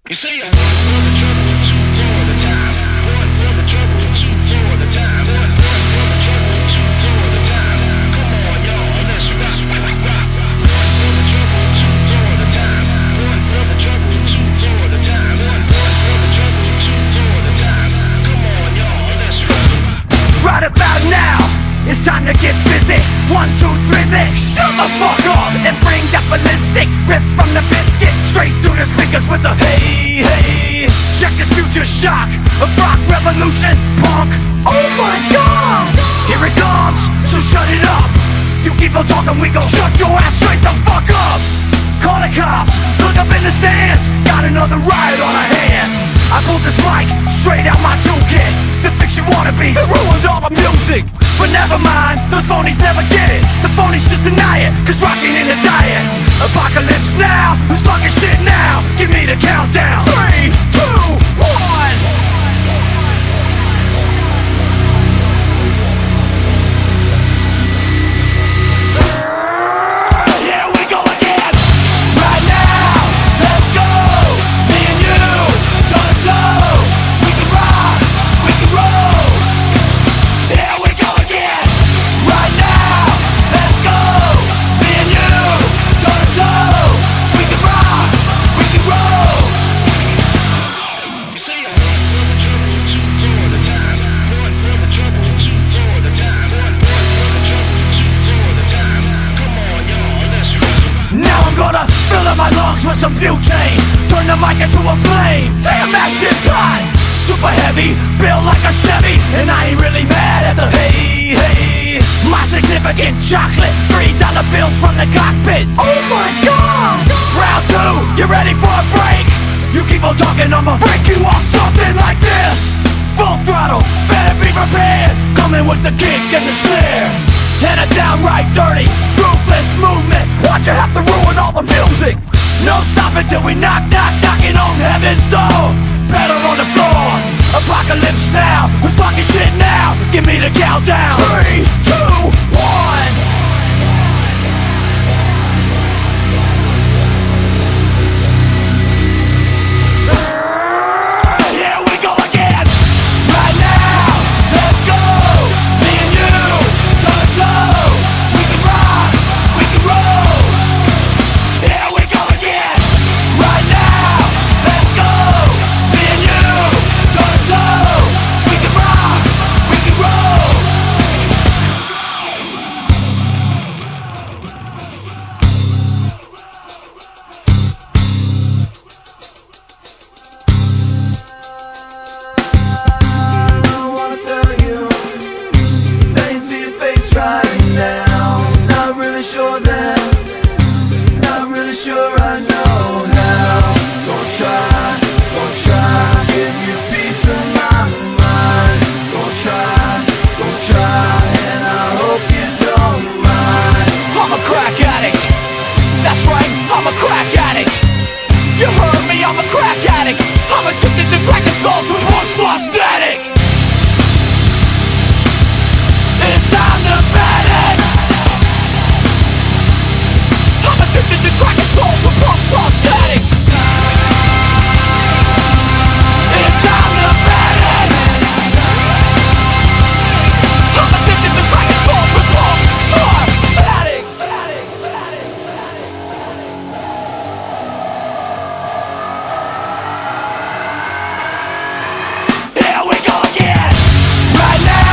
You see, I'm for the trouble, two, four at a time. One for the trouble, two, four at a time. One for the trouble, two, four at a time. Come on, y'all, let's rock, rock, rock. One for the trouble, two, four at a time. One for the trouble, two, four at a time. One for the trouble, two, four at a time. Come on, y'all, let's rock, rock. Right about now, it's time to get busy. 1, 2, 3, shut the fuck up and bring that ballistic riff from the biscuit straight through the speakers with the hey, hey. Check this future shock of rock revolution, punk. Oh my god, here it comes, so shut it up. You keep on talking, we gon' shut your ass straight the fuck up. Call the cops, look up in the stands, got another riot on our hands. I pulled this mic straight out my toolkit to fix your wannabes, it ruined all the music. But never mind, those phonies never get it. The phonies just deny it, cause rocking in the diet. Apocalypse now, who's talking shit now? Give me the countdown. 3, 2, 1. Fill up my lungs with some butane, turn the mic into a flame. Damn, that shit's hot, super heavy, built like a Chevy. And I ain't really mad at the hey, hey. My significant chocolate, $3 bills from the cockpit. Oh my god. Round 2, you ready for a break? You keep on talking, I'ma break you off something like this. Full throttle, better be prepared. Coming with the kick and the snare, and a downright dirty, ruthless movement. Why'd you have to ruin all the music? No stopping till we knocking on heaven's door. Pedal on the floor, apocalypse now. Who's talking shit now? Give me the countdown. 3, 2, 1. Sure I know how. Gonna try, give you peace of my mind. Gonna try, and I hope you don't mind. I'm a crack addict, that's right, I'm a crack addict. You heard me, I'm a crack addict. I'm addicted to cracking skulls with one-slot static. It's time to panic. I'm addicted to cracking skulls with one-slot static.